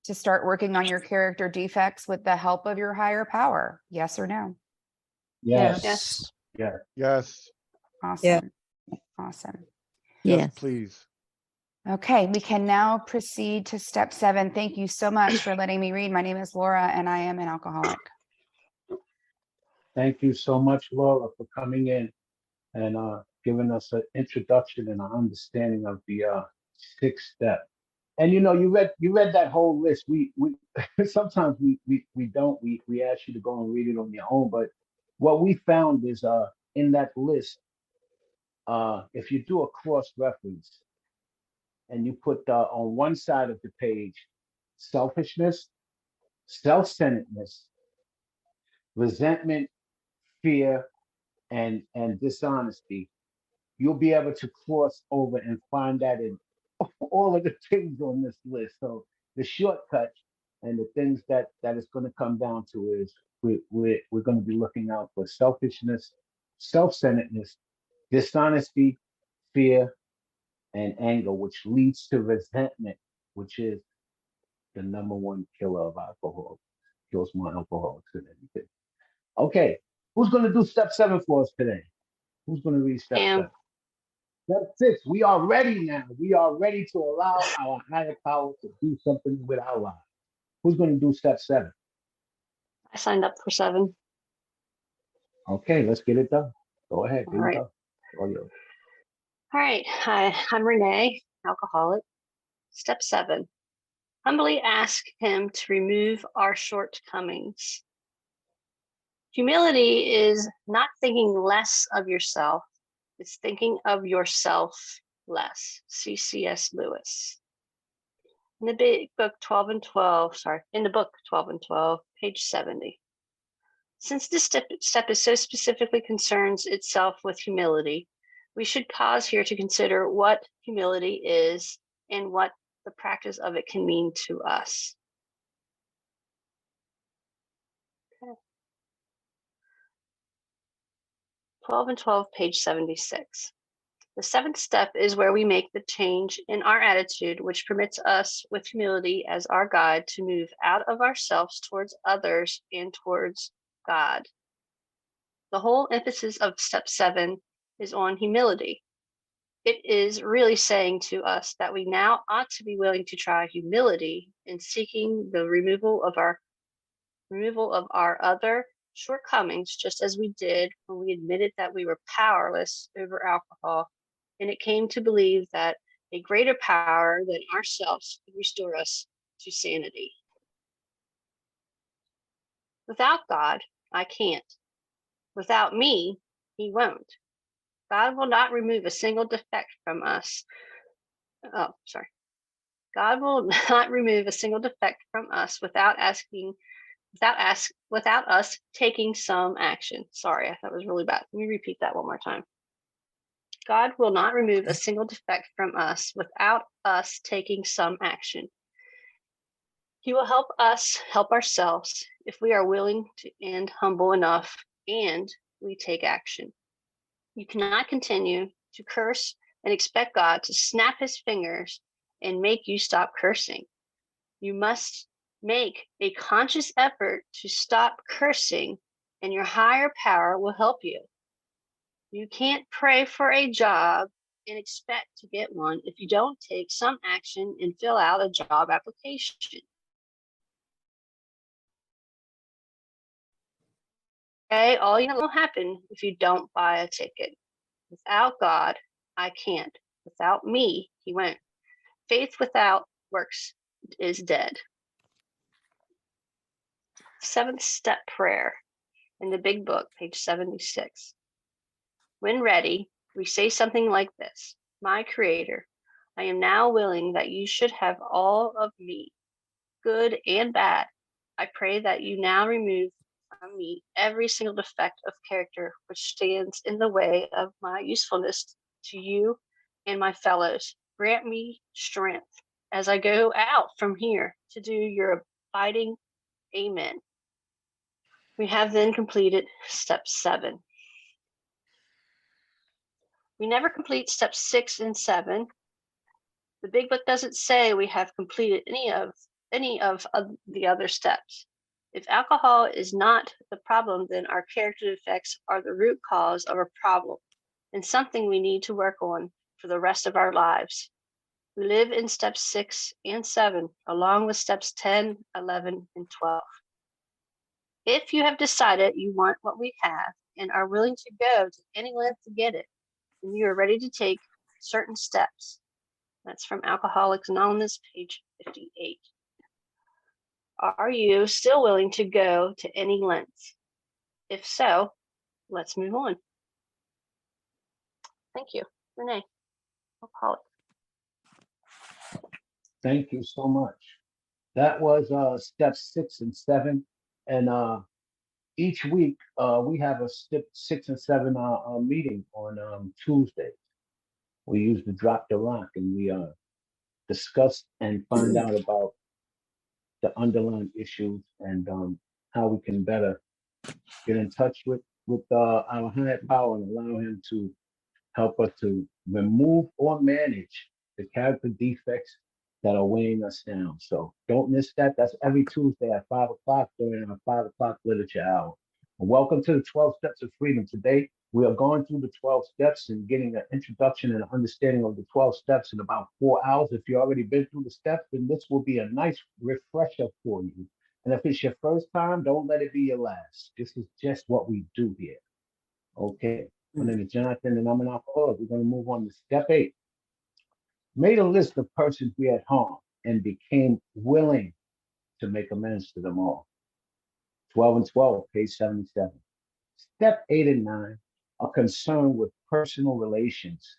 to start working on your character defects with the help of your higher power? Yes or no? Yes. Yes. Yeah. Yes. Awesome. Awesome. Yes, Yes. please. Okay, we can now proceed to step 7. Thank you so much for letting me read. My name is Laura and I am an alcoholic. Thank you so much, Laura, for coming in and giving us an introduction and an understanding of the 6th step. And you know, you read that whole list. We sometimes we don't. We ask you to go and read it on your own. But what we found is in that list, if you do a cross reference and you put on one side of the page selfishness, self-centeredness, resentment, fear, and dishonesty, you'll be able to cross over and find that in all of the things on this list. So the shortcut and the things that it's going to come down to is we're going to be looking out for selfishness, self-centeredness, dishonesty, fear, and anger, which leads to resentment, which is the #1 killer of alcohol. Kills more alcoholics than anything. Okay, who's going to do step 7 for us today? Who's going to read step 7? Step 6, we are ready now. We are ready to allow our higher power to do something with our lives. Who's going to do step 7? I signed up for 7. Okay, let's get it done. Go ahead. All right. All yours. All right. Hi, I'm Renee, alcoholic. Step 7. Humbly ask him to remove our shortcomings. Humility is not thinking less of yourself. It's thinking of yourself less. C.C.S. Lewis. In the big book 12 and 12, in the book 12 and 12, page 70. Since this step is so specifically concerns itself with humility, we should pause here to consider what humility is and what the practice of it can mean to us. Okay. 12 and 12, page 76. The 7th step is where we make the change in our attitude, which permits us with humility as our guide to move out of ourselves towards others and towards God. The whole emphasis of step 7 is on humility. It is really saying to us that we now ought to be willing to try humility in seeking the removal of our other shortcomings, just as we did when we admitted that we were powerless over alcohol, and it came to believe that a greater power than ourselves could restore us to sanity. Without God, I can't. Without me, he won't. God will not remove a single defect from us. God will not remove a single defect from us without asking without us taking some action. Sorry, that was really bad. Let me repeat that one more time. God will not remove a single defect from us without us taking some action. He will help us help ourselves if we are willing to and humble enough and we take action. You cannot continue to curse and expect God to snap his fingers and make you stop cursing. You must make a conscious effort to stop cursing, and your higher power will help you. You can't pray for a job and expect to get one if you don't take some action and fill out a job application. Okay, all you know will happen if you don't buy a ticket. Without God, I can't. Without me, he won't. Faith without works is dead. 7th step prayer in the big book, page 76. When ready, we say something like this: My Creator, I am now willing that you should have all of me, good and bad. I pray that you now remove from me every single defect of character which stands in the way of my usefulness to you and my fellows. Grant me strength as I go out from here to do your abiding. Amen. We have then completed step 7. We never complete steps 6 and 7. The big book doesn't say we have completed any of the other steps. If alcohol is not the problem, then our character defects are the root cause of a problem and something we need to work on for the rest of our lives. We live in steps 6 and 7, along with steps 10, 11, and 12. If you have decided you want what we have and are willing to go to any length to get it, then you are ready to take certain steps. That's from Alcoholics Anonymous, page 58. Are you still willing to go to any lengths? If so, let's move on. Thank you. Renee, alcoholic. Thank you so much. That was steps 6 and 7. And each week we have a step 6 and 7 meeting on Tuesdays. We use the Drop the Rock, and we discuss and find out about the underlying issues and how we can better get in touch with our higher power and allow him to help us to remove or manage the character defects that are weighing us down. So don't miss that. That's every Tuesday at 5 o'clock during our 5 o'clock literature hour. And welcome to the 12 Steps of Freedom. Today, we are going through the 12 steps and getting an introduction and an understanding of the 12 steps in about 4 hours. If you've already been through the steps, then this will be a nice refresher for you. And if it's your first time, don't let it be your last. This is just what we do here. Okay. My name is Jonathan, and I'm an alcoholic. We're going to move on to step 8. Made a list of persons we had harmed and became willing to make amends to them all. 12 and 12, page 77. Step 8 and 9 are concerned with personal relations.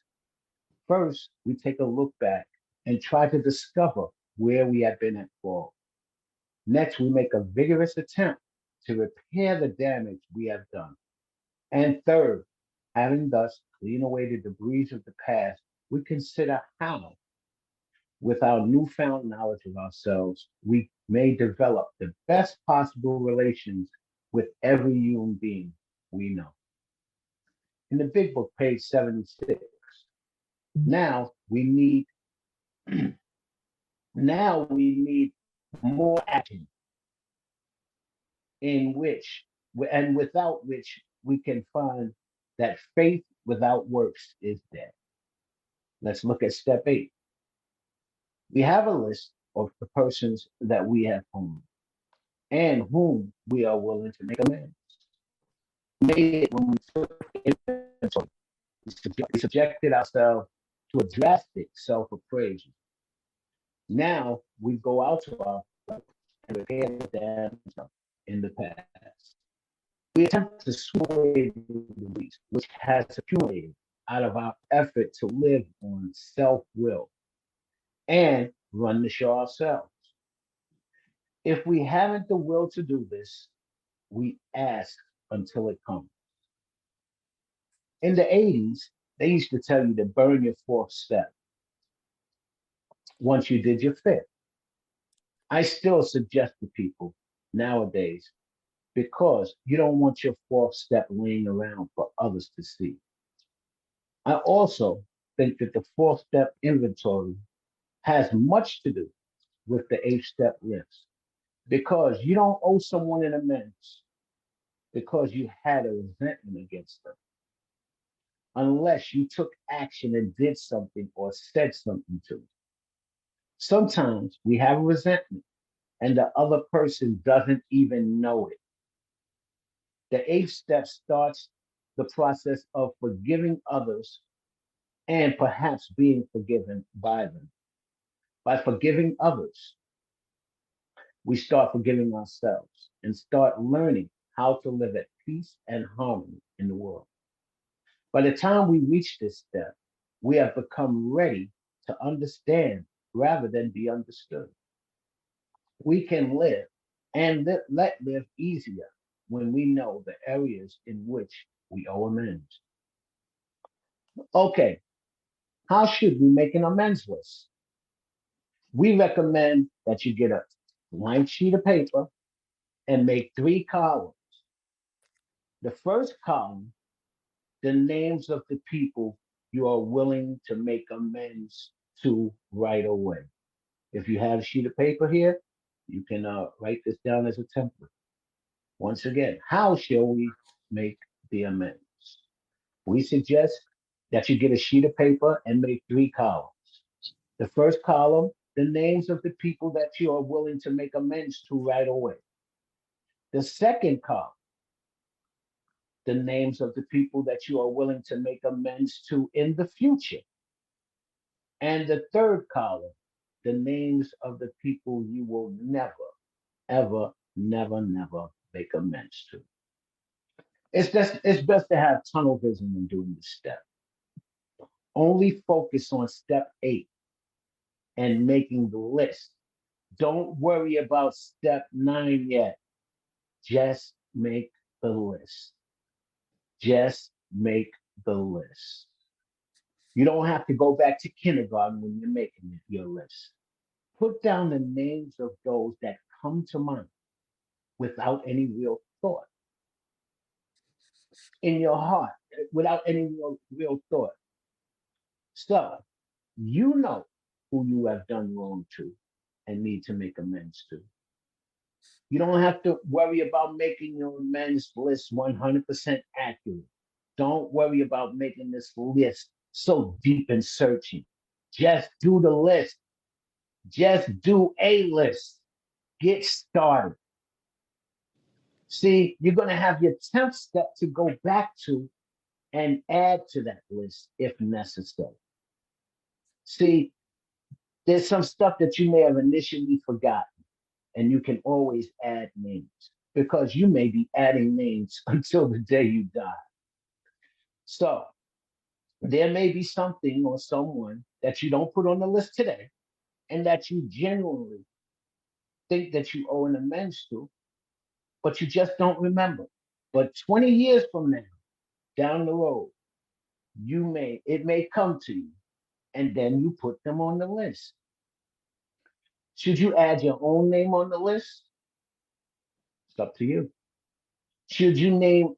First, we take a look back and try to discover where we had been at fault. Next, we make a vigorous attempt to repair the damage we have done. And third, having thus cleaned away the debris of the past, we consider how, with our newfound knowledge of ourselves, we may develop the best possible relations with every human being we know. In the big book, page 76, now we need more action in which and without which we can find that faith without works is dead. Let's look at step 8. We have a list of the persons that we have harmed and whom we are willing to make amends. We made it when we took inventory. We subjected ourselves to a drastic self-appraisal. Now we go out to our life and repair the damage in the past. We attempt to sweep away the release which has accumulated out of our effort to live on self-will and run the show ourselves. If we haven't the will to do this, we ask until it comes. In the 80s, they used to tell you to burn your fourth step once you did your fifth. I still suggest to people nowadays because you don't want your fourth step laying around for others to see. I also think that the fourth step inventory has much to do with the eighth step list because you don't owe someone an amends because you had a resentment against them unless you took action and did something or said something to them. Sometimes we have a resentment and the other person doesn't even know it. The eighth step starts the process of forgiving others and perhaps being forgiven by them. By forgiving others, we start forgiving ourselves and start learning how to live at peace and harmony in the world. By the time we reach this step, we have become ready to understand rather than be understood. We can live and let live easier when we know the areas in which we owe amends. Okay, how should we make an amends list? We recommend that you get a blank sheet of paper and make 3 columns. The first column, the names of the people you are willing to make amends to right away. If you have a sheet of paper here, you can write this down as a template. Once again, how shall we make the amends? We suggest that you get a sheet of paper and make 3 columns. The first column, the names of the people that you are willing to make amends to right away. The second column, the names of the people that you are willing to make amends to in the future. And the third column, the names of the people you will never, ever, never make amends to. It's best to have tunnel vision in doing this step. Only focus on step 8 and making the list. Don't worry about step 9 yet. Just make the list. Just make the list. You don't have to go back to kindergarten when you're making your list. Put down the names of those that come to mind without any real thought. In your heart, without any real thought. So, you know who you have done wrong to and need to make amends to. You don't have to worry about making your amends list 100% accurate. Don't worry about making this list so deep and searching. Just do the list. Just do a list. Get started. See, you're going to have your 10th step to go back to and add to that list if necessary. See, there's some stuff that you may have initially forgotten, and you can always add names because you may be adding names until the day you die. So there may be something or someone that you don't put on the list today and that you genuinely think that you owe an amends to, but you just don't remember. But 20 years from now, down the road, it may come to you, and then you put them on the list. Should you add your own name on the list? It's up to you. Should you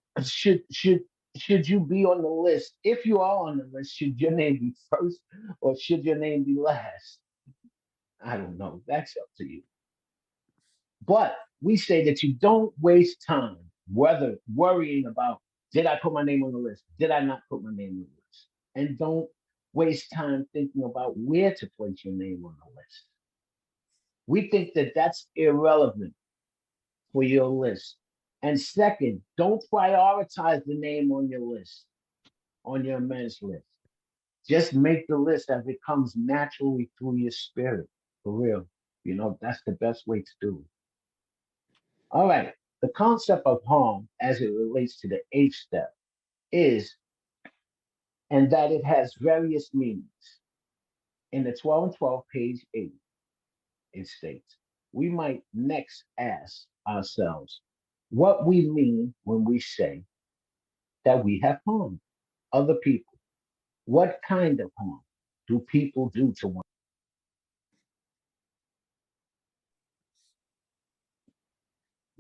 should you be on the list? If you are on the list, should your name be first or should your name be last? I don't know. That's up to you. But we say that you don't waste time whether worrying about did I put my name on the list? Did I not put my name on the list? And don't waste time thinking about where to place your name on the list. We think that that's irrelevant for your list. And second, don't prioritize the name on your list, on your amends list. Just make the list as it comes naturally through your spirit, for real. You know, that's the best way to do it. All right, the concept of harm as it relates to the 8th step is, and that it has various meanings. In the 12 and 12, page 8, it states, we might next ask ourselves what we mean when we say that we have harmed other people. What kind of harm do people do to one?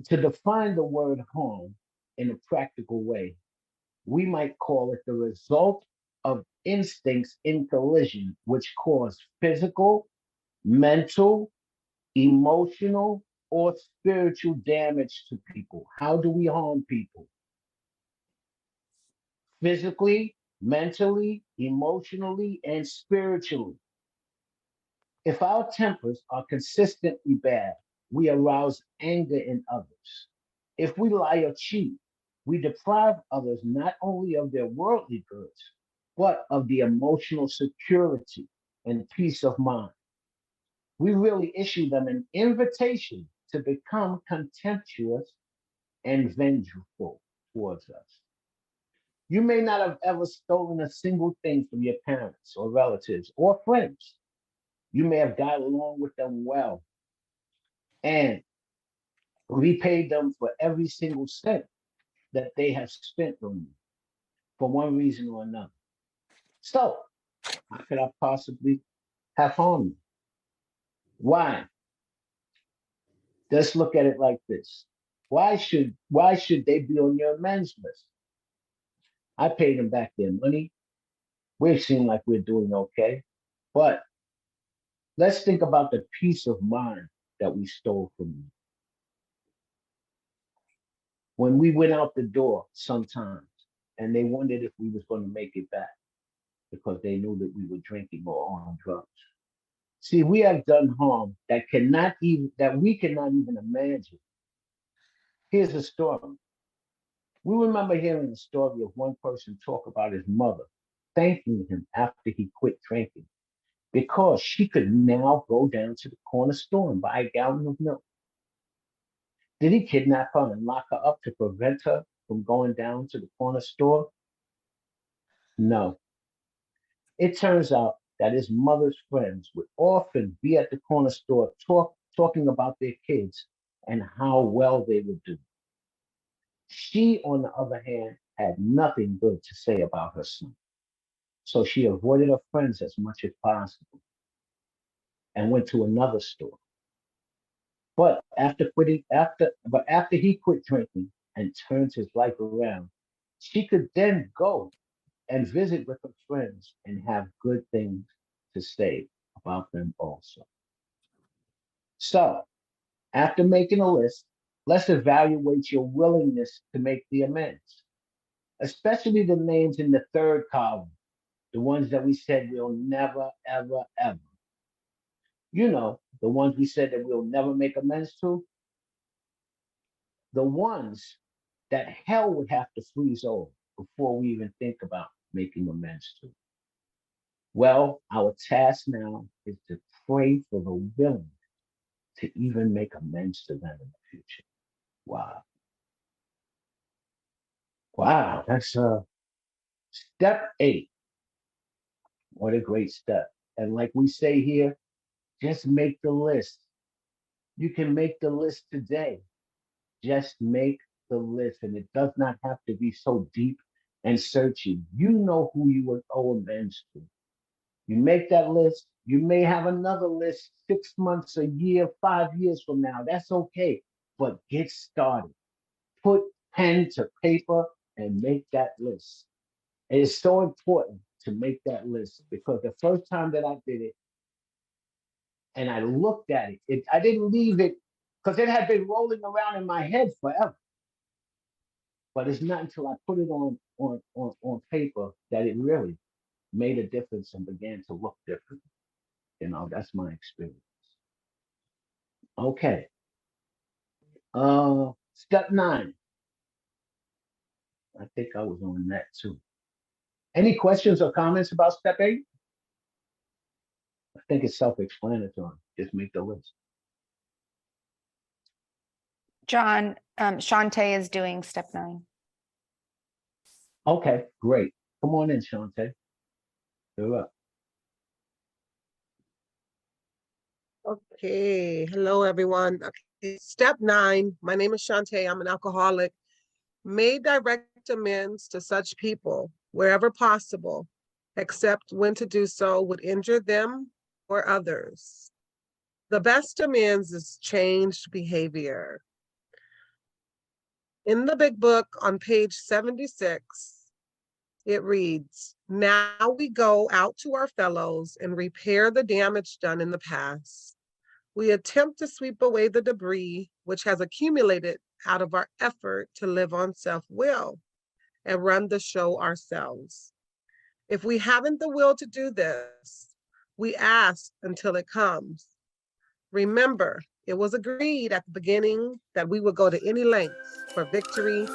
To define the word harm in a practical way, we might call it the result of instincts in collision which cause physical, mental, emotional, or spiritual damage to people. How do we harm people? Physically, mentally, emotionally, and spiritually. If our tempers are consistently bad, we arouse anger in others. If we lie or cheat, we deprive others not only of their worldly goods, but of the emotional security and peace of mind. We really issue them an invitation to become contemptuous and vengeful towards us. You may not have ever stolen a single thing from your parents or relatives or friends. You may have got along with them well and repaid them for every single cent that they have spent on you for one reason or another. So, how could I possibly have harmed you? Why? Let's look at it like this. Why should they be on your amends list? I paid them back their money. We seem like we're doing okay. But let's think about the peace of mind that we stole from you. When we went out the door sometimes and they wondered if we was going to make it back because they knew that we were drinking or on drugs. See, we have done harm that we cannot even imagine. Here's a story. We remember hearing the story of one person talk about his mother thanking him after he quit drinking because she could now go down to the corner store and buy a gallon of milk. Did he kidnap her and lock her up to prevent her from going down to the corner store? No. It turns out that his mother's friends would often be at the corner store talking about their kids and how well they would do. She, on the other hand, had nothing good to say about her son. So she avoided her friends as much as possible and went to another store. But after he quit drinking and turned his life around, she could then go and visit with her friends and have good things to say about them also. So, after making a list, let's evaluate your willingness to make the amends, especially the names in the third column, the ones that we said we'll never, ever, ever. You know, the ones we said that we'll never make amends to, the ones that hell would have to freeze over before we even think about making amends to. Well, our task now is to pray for the willing to even make amends to them in the future. Wow. Wow, that's step 8. What a great step. And like we say here, just make the list. You can make the list today. Just make the list. And it does not have to be so deep and searching. You know who you would owe amends to. You make that list. You may have another list 6 months, a year, 5 years from now. That's okay. But get started. Put pen to paper and make that list. It is so important to make that list because the first time that I did it and I looked at it, I didn't leave it because it had been rolling around in my head forever. But it's not until I put it on paper that it really made a difference and began to look different. You know, that's my experience. Okay. Step 9. I think I was on that too. Any questions or comments about step 8? I think it's self-explanatory. Just make the list. John, Shantae is doing step 9. Okay, great. Come on in, Shantae. You're up. Okay, hello everyone. Okay, step 9. My name is Shantae. I'm an alcoholic. May direct amends to such people wherever possible, except when to do so would injure them or others. The best amends is changed behavior. In the big book on page 76, it reads, "Now we go out to our fellows and repair the damage done in the past. We attempt to sweep away the debris which has accumulated out of our effort to live on self-will and run the show ourselves. If we haven't the will to do this, we ask until it comes. Remember, it was agreed at the beginning that we would go to any lengths for victory